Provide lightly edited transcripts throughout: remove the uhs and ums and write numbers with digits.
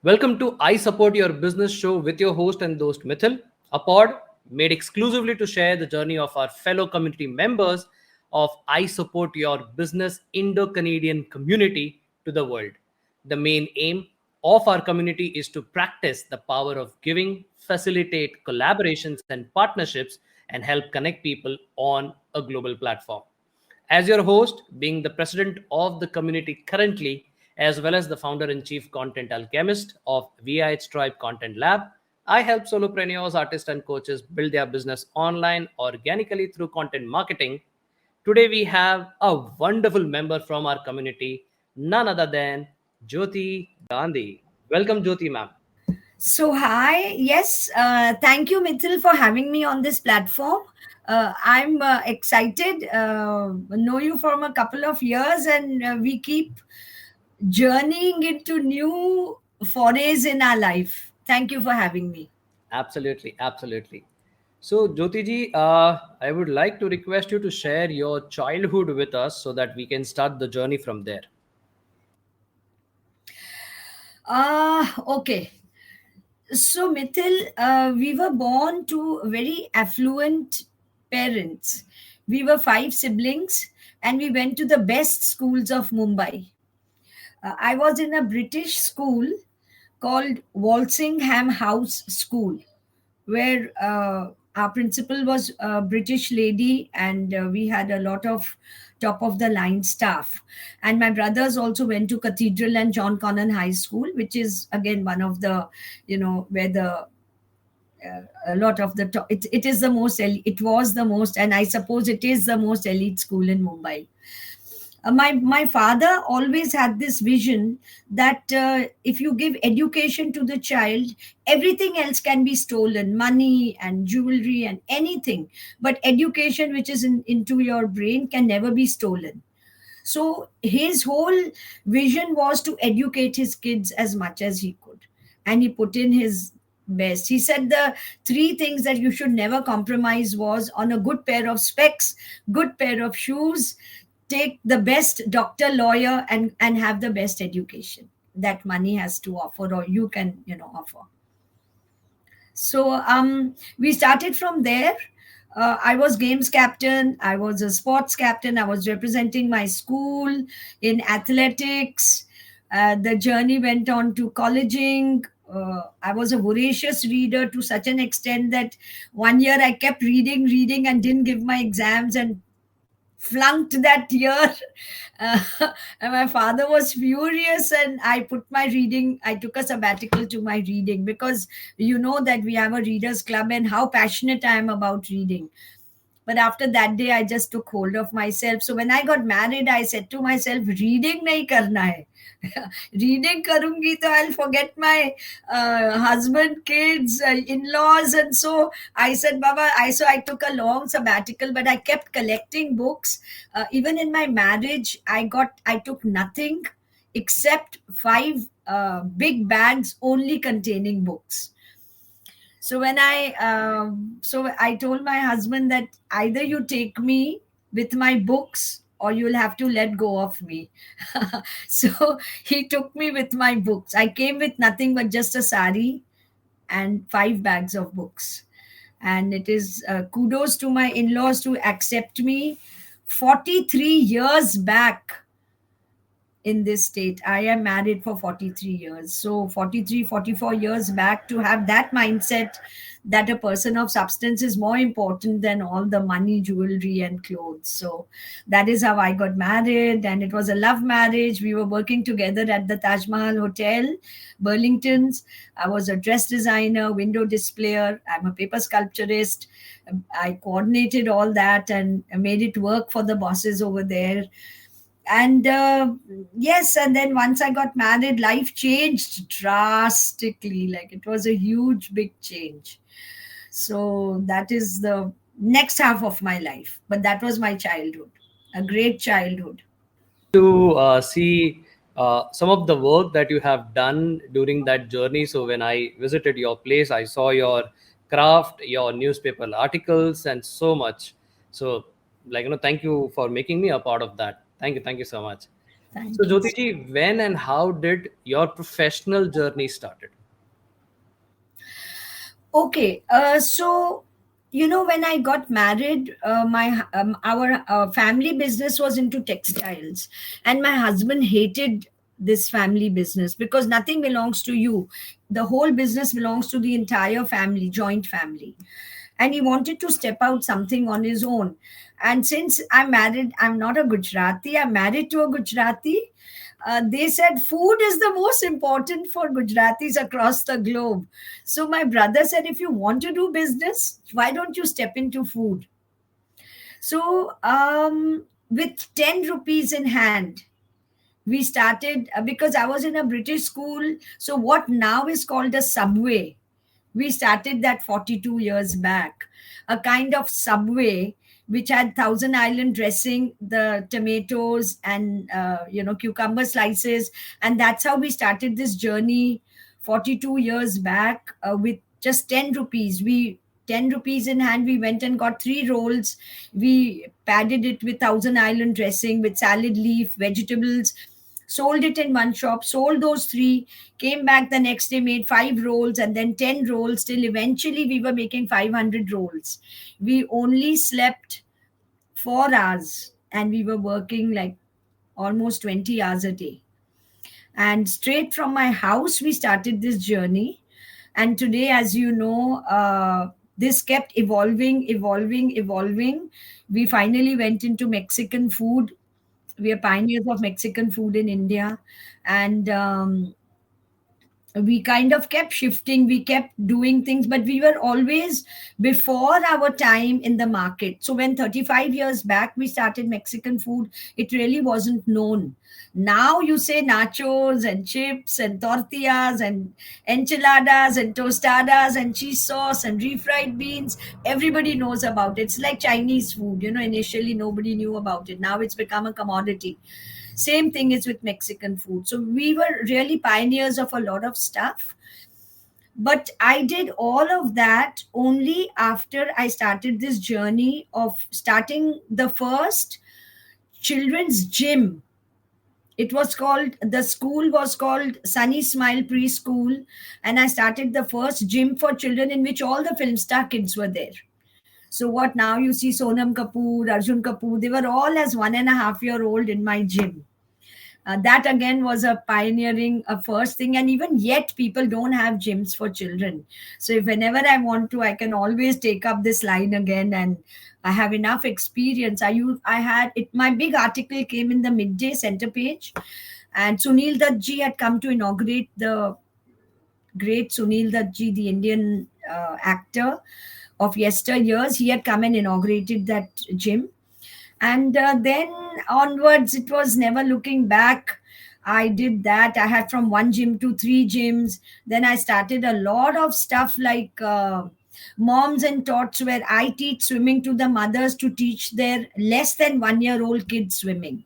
Welcome to I Support Your Business show with your host and host Mithil, a pod made exclusively to share the journey of our fellow community members of I Support Your Business Indo-Canadian community to the world. The main aim of our community is to practice the power of giving, facilitate collaborations and partnerships, and help connect people on a global platform. As your host, being the president of the community currently, as well as the founder and chief content alchemist of VIH Tribe Content Lab, I help solopreneurs, artists, and coaches build their business online organically through content marketing. Today, we have a wonderful member from our community, none other than Jyoti Gandhi. Welcome, Jyoti, ma'am. So, hi. Yes, thank you, Mithil, for having me on this platform. I'm excited. Know you from a couple of years, and we keep journeying into new forays in our life. Thank you for having me. Absolutely, absolutely. So, Jyoti ji, I would like to request you to share your childhood with us so that we can start the journey from there. Okay. So, Mithil, we were born to very affluent parents. We were five siblings, and we went to the best schools of Mumbai. I was in a British school called Walsingham House School, where our principal was a British lady, and we had a lot of top of the line staff. And my brothers also went to Cathedral and John Connon High School, which is again one of the, where the a lot of the it is the most it was the most, and I suppose it is the most elite school in Mumbai. My father always had this vision that if you give education to the child, everything else can be stolen, money and jewelry and anything, but education which is into your brain can never be stolen. So his whole vision was to educate his kids as much as he could, and he put in his best. He said the three things that you should never compromise was on a good pair of specs, good pair of shoes, take the best doctor, lawyer, and have the best education that money has to offer, or you can offer. So we started from there. I was games captain, I was a sports captain, I was representing my school in athletics. The journey went on to colleging. I was a voracious reader to such an extent that one year I kept reading and didn't give my exams and flunked that year. uh, and my father was furious, and I took a sabbatical to my reading, because you know that we have a readers club and how passionate I am about reading. But after that day I just took hold of myself. So when I got married, I said to myself, reading nahi karna hai. Reading karungi to I'll forget my husband, kids, in-laws. And so I said, Baba, I took a long sabbatical, but I kept collecting books. Even in my marriage, I took nothing except five big bags only containing books. So I told my husband that either you take me with my books, or you'll have to let go of me. So he took me with my books. I came with nothing but just a sari and five bags of books. And it is kudos to my in-laws to accept me 43 years back in this state. I am married for 43 years. So 43, 44 years back, to have that mindset that a person of substance is more important than all the money, jewelry, and clothes. So that is how I got married. And it was a love marriage. We were working together at the Taj Mahal Hotel, Burlington's. I was a dress designer, window displayer. I'm a paper sculpturist. I coordinated all that and made it work for the bosses over there. And yes, and then once I got married, life changed drastically. Like, it was a huge big change. So that is the next half of my life, but that was my childhood, a great childhood. To see some of the work that you have done during that journey. So when I visited your place, I saw your craft, your newspaper articles, and so much. So, thank you for making me a part of that. Thank you so much. So, Thank you. Jyotiji, when and how did your professional journey started? Okay, so when I got married, my our family business was into textiles, and my husband hated this family business because nothing belongs to you. The whole business belongs to the entire family, joint family, and he wanted to step out something on his own. And since I'm married, I'm not a Gujarati. I'm married to a Gujarati. They said food is the most important for Gujaratis across the globe. So my brother said, if you want to do business, why don't you step into food? So with 10 rupees in hand, we started because I was in a British school. So what now is called a subway, we started that 42 years back, a kind of subway which had Thousand Island dressing, the tomatoes and cucumber slices, and that's how we started this journey 42 years back with just 10 rupees. We 10 rupees in hand, we went and got three rolls. We padded it with Thousand Island dressing, with salad leaf, vegetables, sold it in one shop, sold those three, came back the next day, made five rolls and then 10 rolls, till eventually we were making 500 rolls. We only slept 4 hours and we were working like almost 20 hours a day. And straight from my house, we started this journey. And today, as you know, this kept evolving, evolving, evolving. We finally went into Mexican food. We are pioneers of Mexican food in India. And we kind of kept shifting, we kept doing things, but we were always before our time in the market. So when 35 years back we started Mexican food, it really wasn't known. Now you say nachos and chips and tortillas and enchiladas and tostadas and cheese sauce and refried beans, everybody knows about it. It's like Chinese food, initially nobody knew about it, now it's become a commodity. Same thing is with Mexican food. So we were really pioneers of a lot of stuff. But I did all of that only after I started this journey of starting the first children's gym. The school was called Sunny Smile Preschool. And I started the first gym for children in which all the film star kids were there. So what now you see Sonam Kapoor, Arjun Kapoor, they were all as 1.5 year old in my gym. That again was a pioneering, a first thing, and even yet people don't have gyms for children. So if whenever I want to, I can always take up this line again, and I have enough experience. I had it. My big article came in the midday center page, and Sunil Dutt ji had come to inaugurate the great Sunil Dutt ji, the Indian actor of yesteryears. He had come and inaugurated that gym, and then onwards it was never looking back. I did that. I had from one gym to three gyms. Then I started a lot of stuff like moms and tots, where I teach swimming to the mothers to teach their less than 1 year old kids swimming,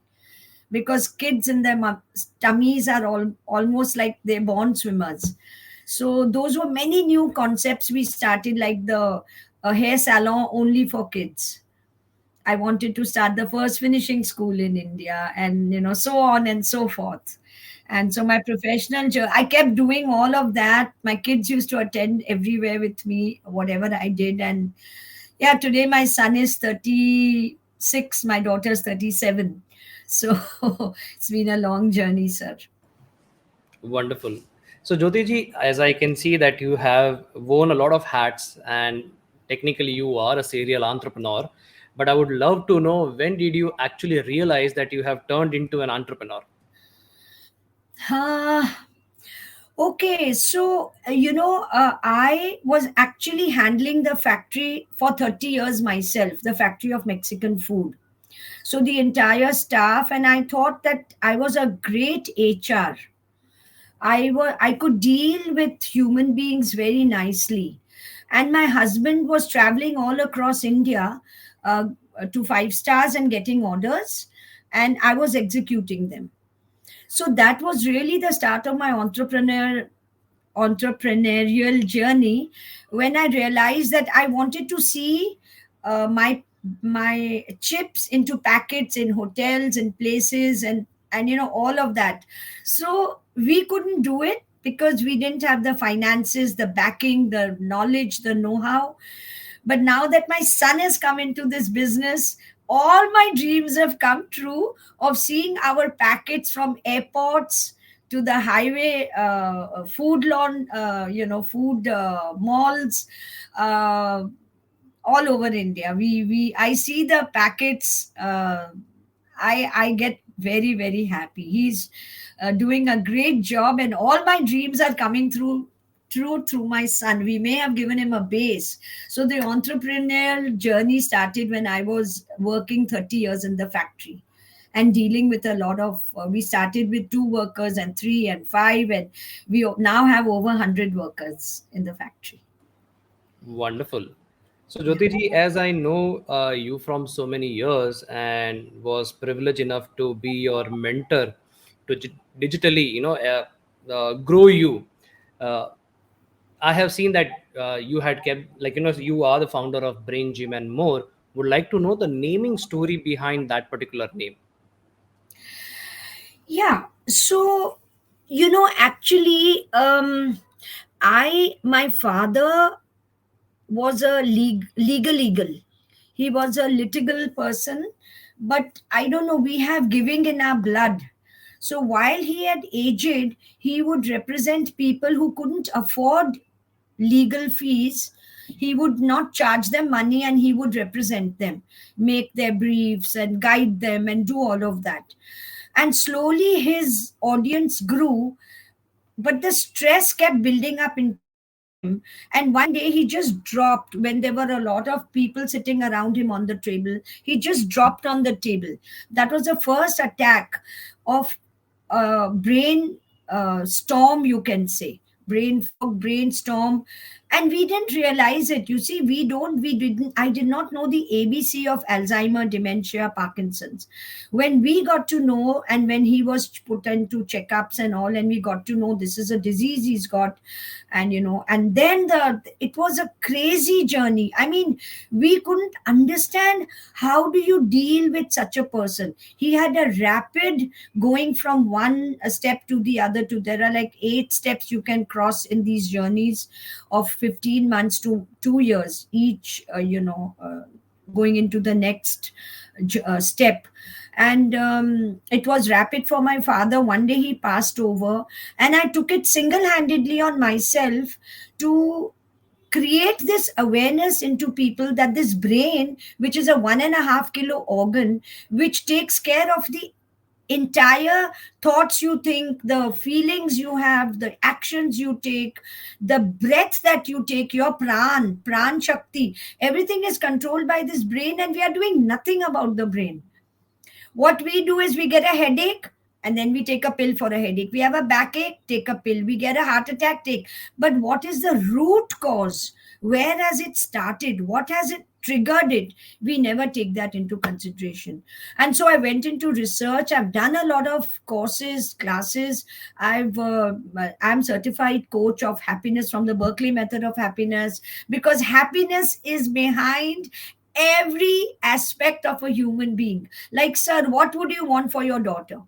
because kids in their tummies are almost like they're born swimmers. So those were many new concepts we started, like the hair salon only for kids. I wanted to start the first finishing school in India, and so on and so forth. And so my professional journey, I kept doing all of that. My kids used to attend everywhere with me, whatever I did. And yeah, today my son is 36, my daughter's 37. So it's been a long journey, sir. Wonderful. So, Jyotiji, as I can see that you have worn a lot of hats and technically you are a serial entrepreneur, but I would love to know, when did you actually realize that you have turned into an entrepreneur? Uh, okay, so I was actually handling the factory for 30 years myself, the factory of Mexican food. So the entire staff, and I thought that I was a great HR. I could deal with human beings very nicely. And my husband was traveling all across India uh, to five stars and getting orders, and I was executing them. So that was really the start of my entrepreneurial journey, when I realized that I wanted to see my chips into packets in hotels and places, and and all of that. So we couldn't do it because we didn't have the finances, the backing, the knowledge, the know-how. But now that my son has come into this business, all my dreams have come true of seeing our packets from airports to the highway, food lawn, food malls, uh, all over India. I see the packets. I get very, very happy. He's doing a great job, and all my dreams are coming through my son. We may have given him a base. So the entrepreneurial journey started when I was working 30 years in the factory and dealing with a lot of. We started with 2 workers and 3 and 5, and we now have over 100 workers in the factory. Wonderful. So, Yeah. Jyoti ji, as I know you from so many years and was privileged enough to be your mentor to digitally, grow you. Uh, I have seen that you had kept, like, you are the founder of Brain Gym and more. Would like to know the naming story behind that particular name. Yeah. So, actually, my father was a legal. He was a litigal person, but I don't know, we have giving in our blood. So while he had aged, he would represent people who couldn't afford legal fees. He would not charge them money, and he would represent them, make their briefs and guide them and do all of that. And slowly his audience grew, but the stress kept building up into him. And one day he just dropped when there were a lot of people sitting around him on the table. He just dropped on the table. That was the first attack of brain storm, you can say. Brain fog, brainstorm. And we didn't realize it. You see, we didn't, I did not know the ABC of Alzheimer, dementia, Parkinson's. When we got to know, and when he was put into checkups and all, and we got to know this is a disease he's got, and and then it was a crazy journey. I mean, we couldn't understand how do you deal with such a person. He had a rapid going from one step to the other. To There are like 8 steps you can cross in these journeys of 15 months to 2 years each, going into the next step. And it was rapid for my father. One day he passed over, and I took it single-handedly on myself to create this awareness into people that this brain, which is a 1.5 kilo organ, which takes care of the entire thoughts you think, the feelings you have, the actions you take, the breath that you take, your pran shakti, everything is controlled by this brain, and we are doing nothing about the brain. What we do is we get a headache, and then we take a pill for a headache. We have a backache, take a pill. We get a heart attack, take. But what is the root cause? Where has it started? What has it triggered it? We never take that into consideration. And so I went into research. I've done a lot of courses, classes. I'm certified coach of happiness from the Berkeley Method of Happiness, because happiness is behind every aspect of a human being. Like, sir, what would you want for your daughter?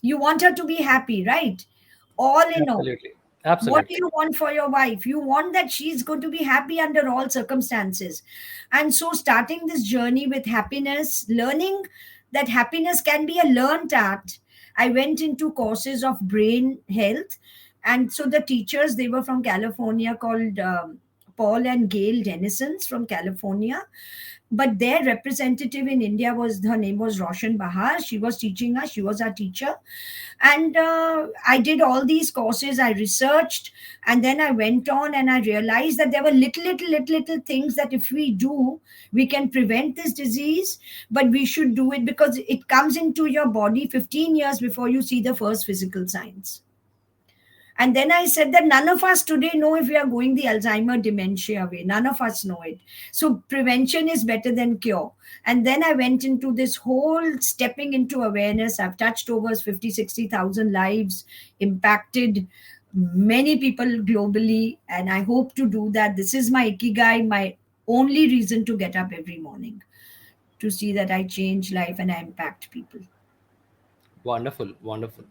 You want her to be happy, right? All in all. Absolutely. What do Absolutely. you want for your wife? You want that she's going to be happy under all circumstances. And so, starting this journey with happiness, learning that happiness can be a learned art, I went into courses of brain health. And so, the teachers, they were from California, called Paul and Gail Dennisons from California. But their representative in India was, her name was Roshan Bahar. She was teaching us, she was our teacher. And I did all these courses, I researched, and then I went on, and I realized that there were little things that if we do, we can prevent this disease. But we should do it because it comes into your body 15 years before you see the first physical signs. And then I said that none of us today know if we are going the Alzheimer dementia way. None of us know it. So prevention is better than cure. And then I went into this whole stepping into awareness. I've touched over 50, 60,000 lives, impacted many people globally. And I hope to do that. This is my ikigai, my only reason to get up every morning, to see that I change life and I impact people. Wonderful, wonderful.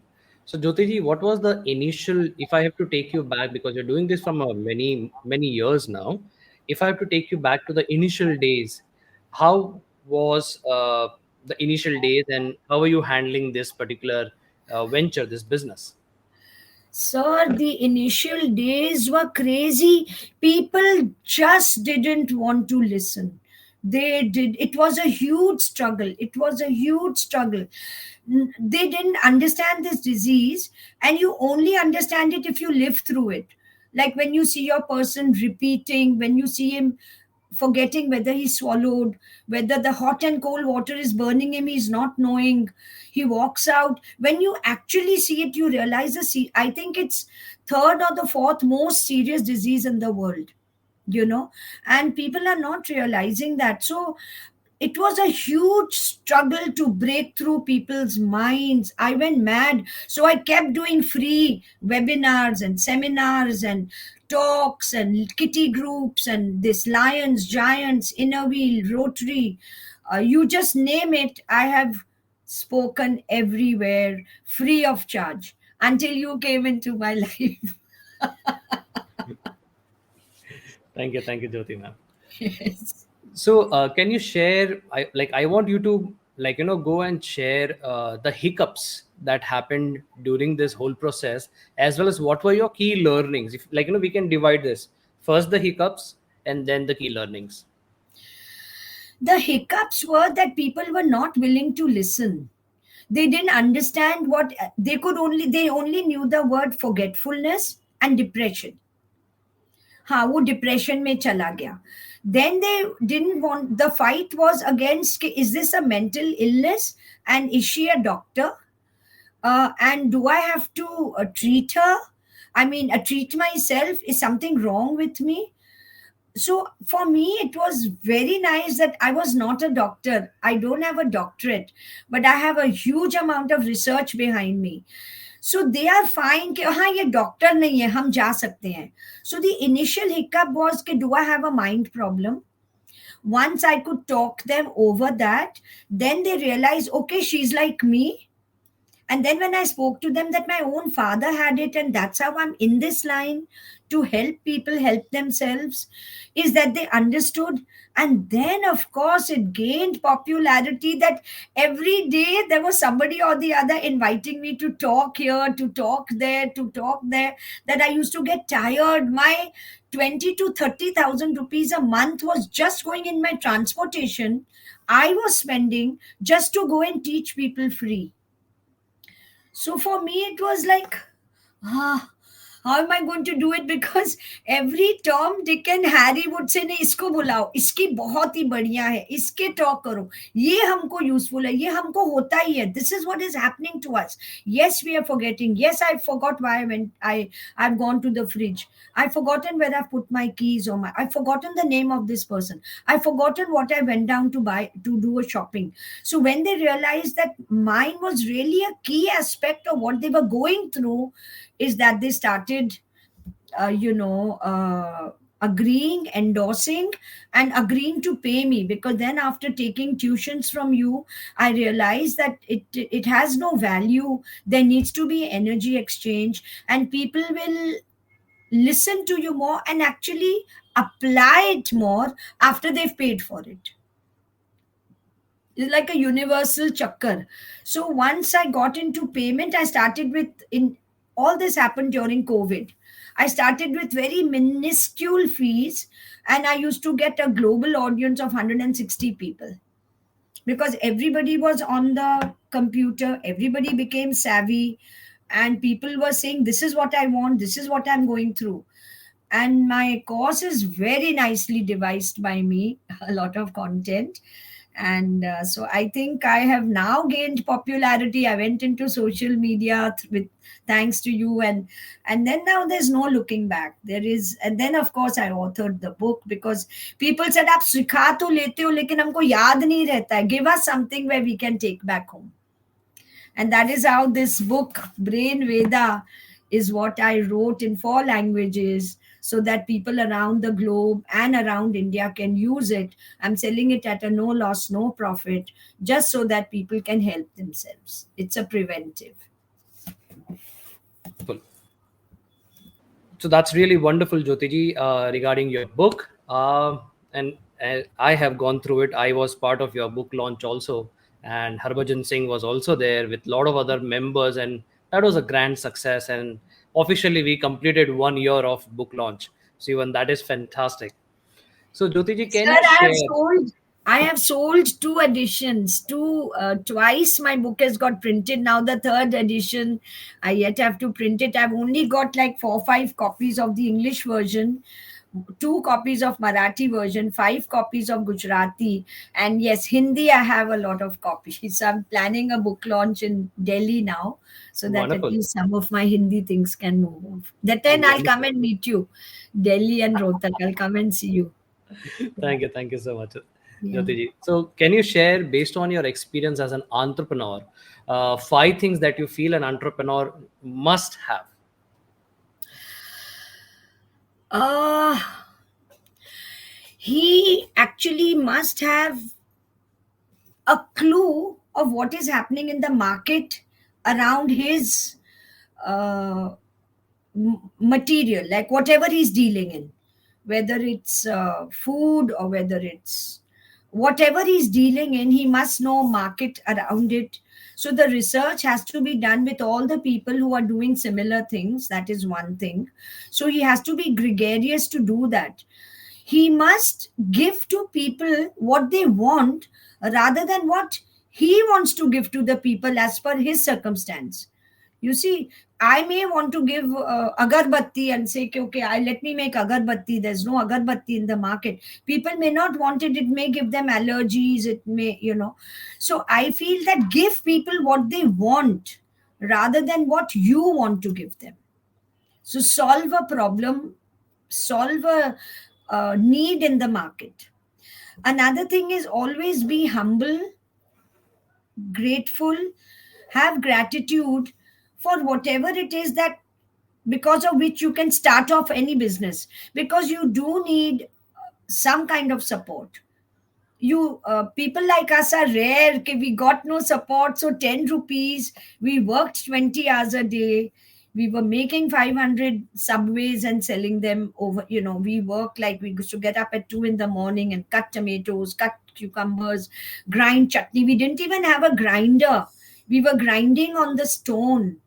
So, Jyotiji, what was the initial? If I have to take you back, because you're doing this from many years now, if I have to take you back to the initial days, how was the initial days, and how are you handling this particular venture, this business? Sir, the initial days were crazy. People just didn't want to listen. They did. It was a huge struggle. It was a huge struggle. They didn't understand this disease, and you only understand it if you live through it. Like when you see your person repeating, when you see him forgetting whether he swallowed, whether the hot and cold water is burning him, he's not knowing. He walks out. When you actually see it, you realize I think it's third or the fourth most serious disease in the world, you know, and people are not realizing that. So it was a huge struggle to break through people's minds. I went mad. So I kept doing free webinars and seminars and talks and kitty groups and this Lions, Giants, Inner Wheel, Rotary. You just name it. I have spoken everywhere free of charge until you came into my life. Thank you, Jyoti, ma'am. Yes. So, can you share? I want you to go and share the hiccups that happened during this whole process, as well as what were your key learnings. If we can divide this first the hiccups and then the key learnings. The hiccups were that people were not willing to listen. They didn't understand what they only knew the word forgetfulness and depression. हाँ वो depression में चला गया. Then they didn't want, the fight was against, is this a mental illness and is she a doctor, and do I have to treat her, I mean treat myself, is something wrong with me. So for me it was very nice that I was not a doctor, I don't have a doctorate, but I have a huge amount of research behind me. So they are fine कि हाँ ये doctor नहीं है हम जा सकते हैं. So the initial hiccup was कि do I have a mind problem. Once I could talk them over that, then they realized okay she's like me. And then when I spoke to them that my own father had it and that's how I'm in this line to help people help themselves, is that they understood. And then, of course, it gained popularity that every day there was somebody or the other inviting me to talk here, to talk there, to talk there, that I used to get tired. My 20 to 30,000 rupees a month was just going in my transportation. I was spending just to go and teach people free. So for me, it was like, ah, how am I going to do it? Because every Tom, Dick and Harry would say, नहीं इसको बुलाओ, इसकी बहुत ही बढ़िया है, इसके talk करो, ये हमको useful है, ये हमको होता ही है. This is what is happening to us. Yes, we are forgetting. Yes, I forgot why I've gone to the fridge. I've forgotten where I've put my keys or I've forgotten the name of this person. I've forgotten what I went down to buy to do a shopping. So when they realized that mine was really a key aspect of what they were going through, is that they started, agreeing, endorsing, and agreeing to pay me. Because then, after taking tuitions from you, I realized that it has no value. There needs to be energy exchange, and people will listen to you more and actually apply it more after they've paid for it. It's like a universal chakkar. So once I got into payment, I started with, in all this happened during COVID. I started with very minuscule fees, and I used to get a global audience of 160 people because everybody was on the computer, everybody became savvy, and people were saying, this is what I want, this is what I'm going through. And my course is very nicely devised by me, a lot of content. And so I think I have now gained popularity. I went into social media with, thanks to you, and then now there's no looking back. There is, and then of course I authored the book because people said आप सिखा तो लेते हो लेकिन हमको याद नहीं रहता है. Give us something where we can take back home. And that is how this book, Brain Veda, is what I wrote in 4 languages so that people around the globe and around India can use it. I'm selling it at a no loss, no profit, just so that people can help themselves. It's a preventive. Wonderful. So that's really wonderful, Jyotiji, regarding your book. And I have gone through it. I was part of your book launch also, and Harbhajan Singh was also there with a lot of other members, and that was a grand success. And officially, we completed 1 year of book launch. So even that is fantastic. So Jyotiji, can Sir, you I have share? sold. I have sold 2 editions. Twice my book has got printed. Now the third edition, I yet have to print it. I've only got like 4, 5 copies of the English version, 2 copies of Marathi version, 5 copies of Gujarati, and yes, Hindi. I have a lot of copies. So I'm planning a book launch in Delhi now, so that at Wonderful, least some of my Hindi things can move. That time I'll come wonderful. and meet you, Delhi and Rohtak. I'll come and see you. Yeah. Thank you so much, Yeah. Jyotiji. So, can you share, based on your experience as an entrepreneur, 5 things that you feel an entrepreneur must have? Uh, he actually must have a clue of what is happening in the market around his uh, material, like whatever he's dealing in, whether it's food or whether it's whatever he's dealing in, he must know market around it. So the research has to be done with all the people who are doing similar things. That is one thing. So he has to be gregarious to do that. He must give to people what they want rather than what he wants to give to the people as per his circumstance. You see, I may want to give agarbatti and say, okay, let me make agarbatti. There's no agarbatti in the market. People may not want it. It may give them allergies. It may. So I feel that give people what they want rather than what you want to give them. So solve a problem, solve a need in the market. Another thing is always be humble, grateful, have gratitude for whatever it is that because of which you can start off any business, because you do need some kind of support. You people like us are rare. Okay, we got no support, so 10 rupees, we worked 20 hours a day, we were making 500 subways and selling them over. We work like we used to get up at 2 in the morning and cut tomatoes, cut cucumbers, grind chutney. We didn't even have a grinder. We were grinding on the stone,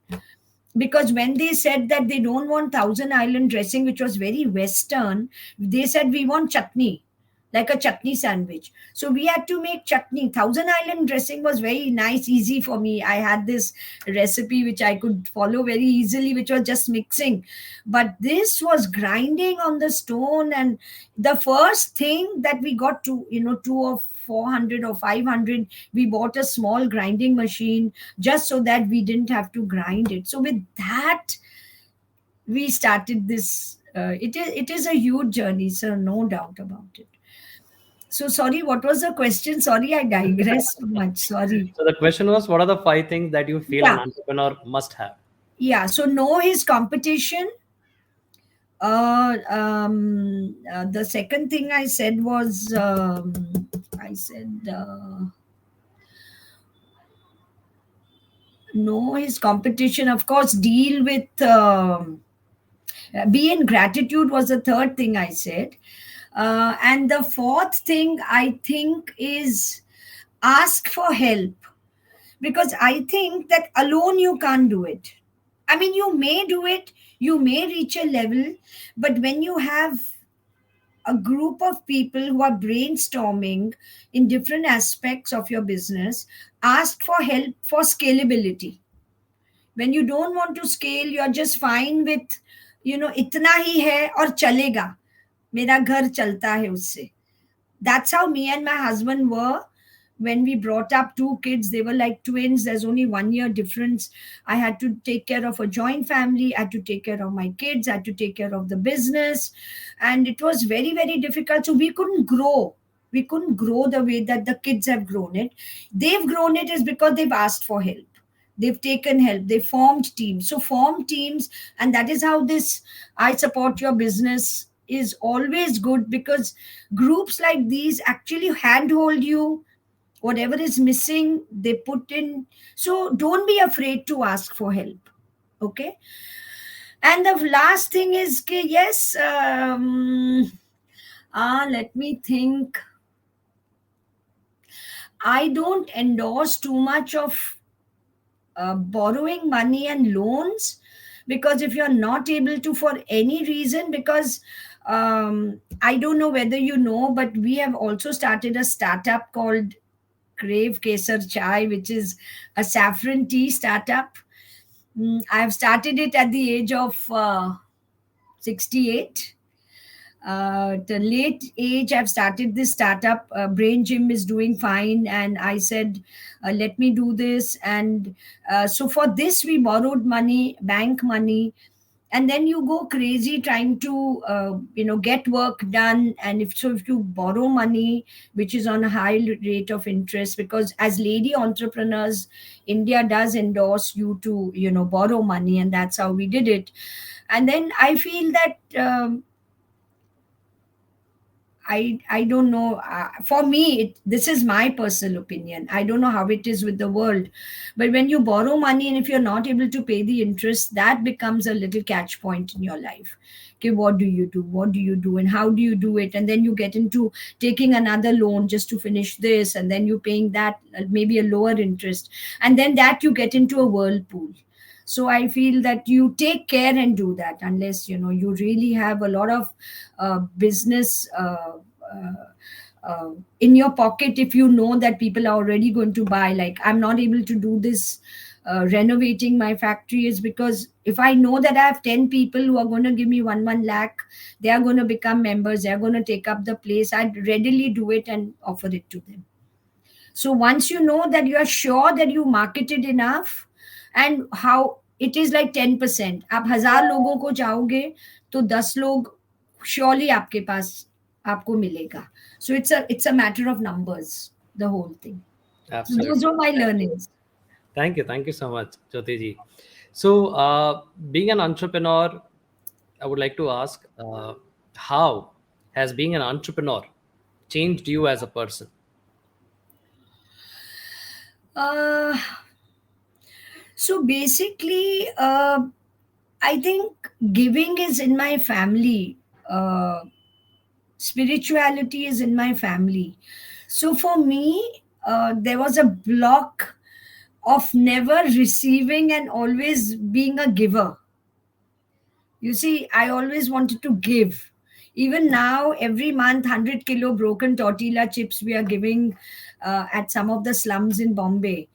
because when they said that they don't want Thousand Island dressing, which was very Western, they said we want chutney, like a chutney sandwich. So we had to make chutney. Thousand Island dressing was very nice, easy for me. I had this recipe which I could follow very easily, which was just mixing. But this was grinding on the stone. And the first thing that we got to, two or 400 or 500, we bought a small grinding machine just so that we didn't have to grind it. So with that, we started this. It is a huge journey, so no doubt about it. So sorry, what was the question? Sorry, I digressed too much. Sorry. So, the question was, what are the 5 things that you feel an Yeah, entrepreneur must have? yeah. So know his competition. The second thing I said was, I said, know his competition. Of course, deal with. Be in gratitude was the third thing I said. And the fourth thing I think is ask for help, because I think that alone you can't do it. I mean, you may do it, you may reach a level, but when you have a group of people who are brainstorming in different aspects of your business, ask for help for scalability. When you don't want to scale, you're just fine with, itna hi hai aur chalega, mera ghar chalta hai usse. That's how me and my husband were when we brought up 2 kids. They were like twins. There's only 1 year difference. I had to take care of a joint family. I had to take care of my kids. I had to take care of the business. And it was very, very difficult. So we couldn't grow. We couldn't grow the way that the kids have grown it. They've grown it is because they've asked for help. They've taken help, they formed teams. So form teams, and that is how this I Support Your Business is always good, because groups like these actually handhold you. Whatever is missing, they put in. So don't be afraid to ask for help. Okay. And the last thing is, yes, let me think. I don't endorse too much of borrowing money and loans, because if you're not able to for any reason, because I don't know whether you know, but we have also started a startup called Crave Kesar Chai, which is a saffron tea startup. I've started it at the age of 68. At a late age, I've started this startup. Brain Gym is doing fine, and I said, "Let me do this." And so for this, we borrowed money, bank money, and then you go crazy trying to get work done. And if you borrow money, which is on a high rate of interest, because as lady entrepreneurs, India does endorse you to borrow money, and that's how we did it. And then I feel that. I don't know. For me, this is my personal opinion. I don't know how it is with the world, but when you borrow money and if you're not able to pay the interest, that becomes a little catch point in your life. Okay, what do you do? What do you do? And how do you do it? And then you get into taking another loan just to finish this, and then you paying that maybe a lower interest, and then that you get into a whirlpool. So I feel that you take care and do that, unless you really have a lot of business in your pocket. If you know that people are already going to buy, like I'm not able to do this renovating my factory, is because if I know that I have 10 people who are going to give me 1 lakh, they are going to become members, they are going to take up the place, I'd readily do it and offer it to them. So once you know that you are sure that you marketed enough, and how it is like 10%, आप 1,000 लोगों को जाओगे तो 10 लोग surely आपके पास आपको मिलेगा. So it's a matter of numbers, the whole thing. So those Absolutely. are my learnings. Thank you so much, Jyoti ji. So, being an entrepreneur, I would like to ask, how has being an entrepreneur changed you as a person? Uh, so basically, I think giving is in my family. Spirituality is in my family. So for me, there was a block of never receiving and always being a giver. You see, I always wanted to give. Even now, every month, 100 kilo broken tortilla chips we are giving at some of the slums in Bombay.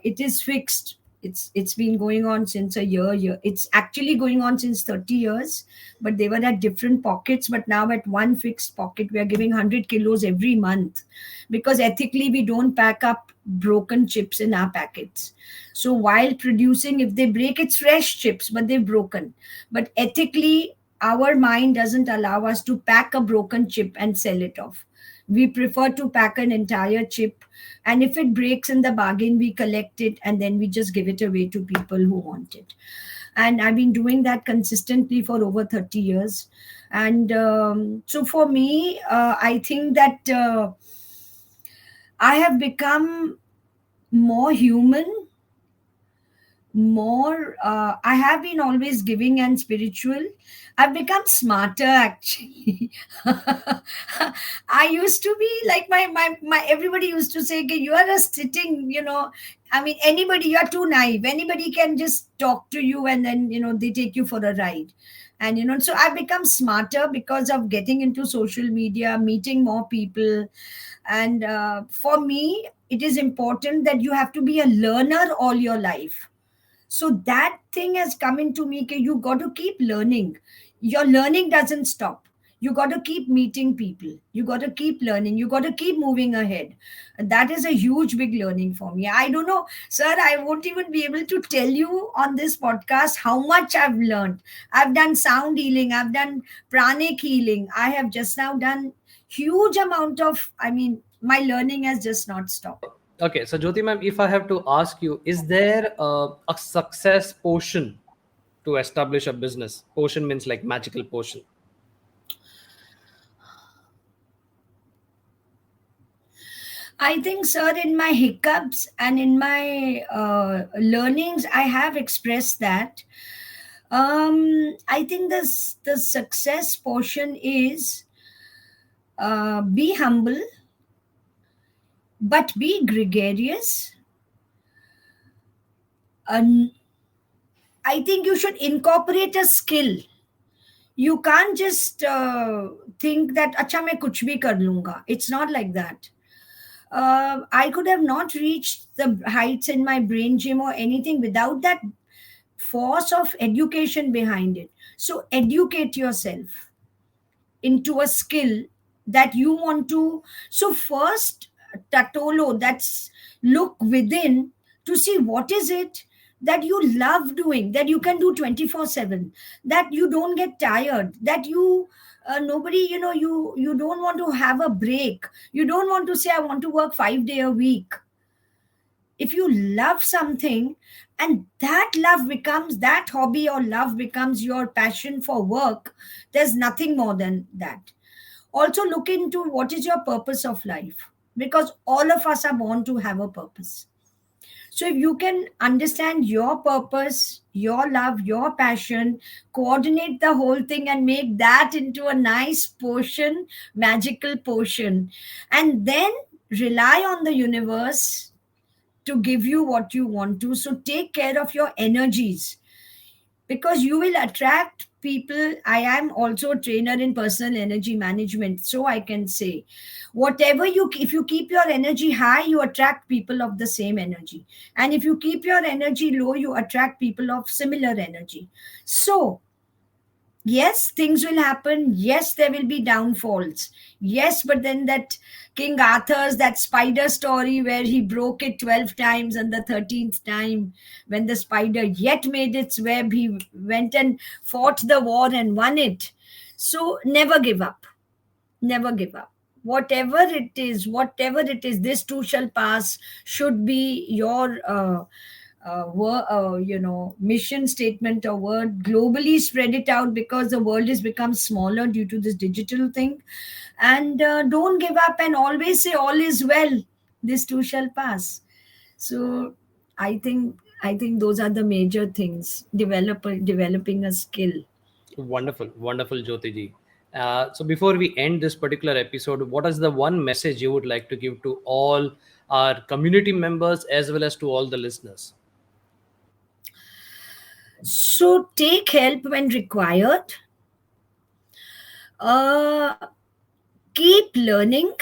It is fixed. It's been going on since a year. It's actually going on since 30 years, but they were at different pockets. But now at one fixed pocket, we are giving 100 kilos every month, because ethically we don't pack up broken chips in our packets. So while producing, if they break, it's fresh chips, but they've broken. But ethically, our mind doesn't allow us to pack a broken chip and sell it off. We prefer to pack an entire chip, and if it breaks in the bargain, we collect it and then we just give it away to people who want it. And I've been doing that consistently for over 30 years. And so for me, I think that I have become more human, more I have been always giving and spiritual. I've become smarter, actually. I used to be like my everybody used to say, okay, you are a sitting, I mean, anybody, you're too naive, anybody can just talk to you and then they take you for a ride. And so I've become smarter because of getting into social media, meeting more people. And for me, it is important that you have to be a learner all your life. So that thing has come into me, that you got to keep learning. Your learning doesn't stop. You got to keep meeting people, you got to keep learning, you got to keep moving ahead. And that is a huge big learning for me. I don't know, sir, I won't even be able to tell you on this podcast how much I've learned. I've done sound healing, I've done pranic healing, I have just now done huge amount of, I mean, my learning has just not stopped. Okay, so Jyoti ma'am, if I have to ask you, is there a success portion to establish a business? Portion means like magical portion. I think, sir, in my hiccups and in my learnings, I have expressed that. I think the success portion is be humble, but be gregarious. And I think you should incorporate a skill. You can't just think that acha main kuch bhi kar lunga. It's not like that. I could have not reached the heights in my brain gym or anything without that force of education behind it. So educate yourself into a skill that you want to. So first, tatolo, that's look within to see what is it that you love doing, that you can do 24/7, that you don't get tired, that you nobody, you don't want to have a break. You don't want to say I want to work 5 day a week. If you love something and that love becomes that hobby, or love becomes your passion for work, there's nothing more than that. Also look into what is your purpose of life, because all of us are born to have a purpose. So if you can understand your purpose, your love, your passion, coordinate the whole thing and make that into a nice portion, magical portion, and then rely on the universe to give you what you want to. So take care of your energies, because you will attract people. I am also a trainer in personal energy management, so I can say whatever you, if you keep your energy high, you attract people of the same energy, and if you keep your energy low, you attract people of similar energy. So yes, things will happen. Yes, there will be downfalls. Yes, but then that King Arthur's, that spider story where he broke it 12 times, and the 13th time, when the spider yet made its web, he went and fought the war and won it. So never give up. Never give up. Whatever it is, this too shall pass should be your mission statement or word. Globally spread it out, because the world has become smaller due to this digital thing. And don't give up, and always say all is well, this too shall pass. So I think those are the major things. Developing a skill. Wonderful, wonderful, Jyoti ji. So before we end this particular episode, what is the one message you would like to give to all our community members as well as to all the listeners? So take help when required. uh, Keep learning.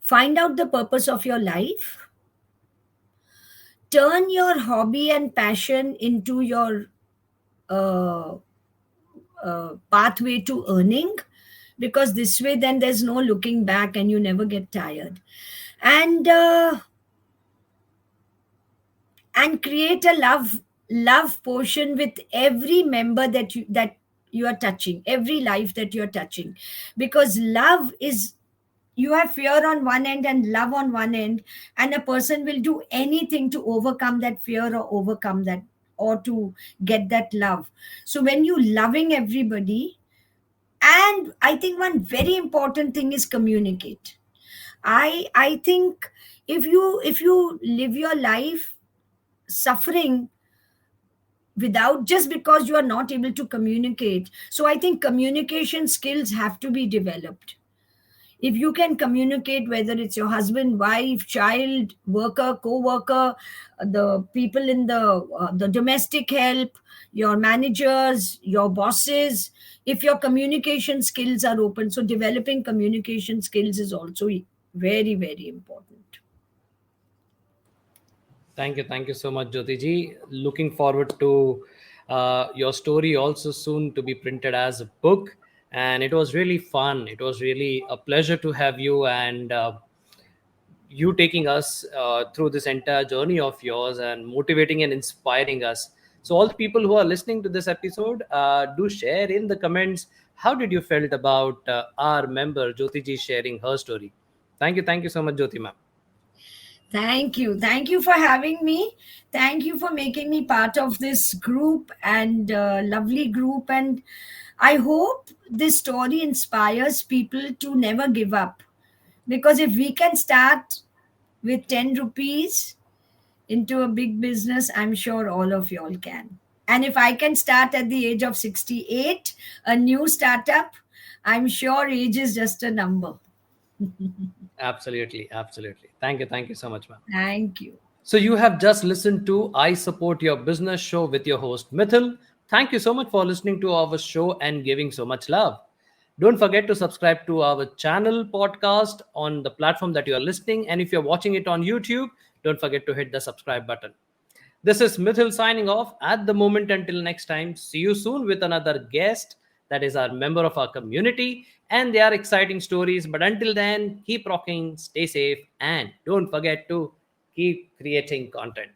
Find out the purpose of your life. Turn your hobby and passion into your uh, pathway to earning, because this way then there's no looking back and you never get tired. And create a love portion with every member that you are touching, every life that you are touching, because love is, you have fear on one end and love on one end, and a person will do anything to overcome that fear or overcome that, or to get that love. So when you loving everybody, and I think one very important thing is communicate. I think if you live your life suffering without, just because you are not able to communicate, so I think communication skills have to be developed. If you can communicate, whether it's your husband, wife, child, worker, co-worker, the people in the domestic help, your managers, your bosses, if your communication skills are open, so developing communication skills is also very, very important. Thank you so much, Jyoti ji. Looking forward to your story also soon to be printed as a book. And it was really fun. It was really a pleasure to have you, and you taking us through this entire journey of yours and motivating and inspiring us. So, all the people who are listening to this episode, do share in the comments how did you felt about our member Jyoti ji sharing her story. Thank you so much, Jyoti ma'am. Thank you. Thank you for having me. Thank you for making me part of this group and lovely group. And I hope this story inspires people to never give up. Because if we can start with 10 rupees into a big business, I'm sure all of y'all can. And if I can start at the age of 68, a new startup, I'm sure age is just a number. Absolutely, absolutely. Thank you so much, ma'am. Thank you. So you have just listened to I Support Your Business show with your host Mithil. Thank you so much for listening to our show and giving so much love. Don't forget to subscribe to our channel podcast on the platform that you are listening, and if you're watching it on YouTube, don't forget to hit the subscribe button. This is Mithil signing off at the moment. Until next time, see you soon with another guest that is our member of our community and their exciting stories. But until then, keep rocking, stay safe, and don't forget to keep creating content.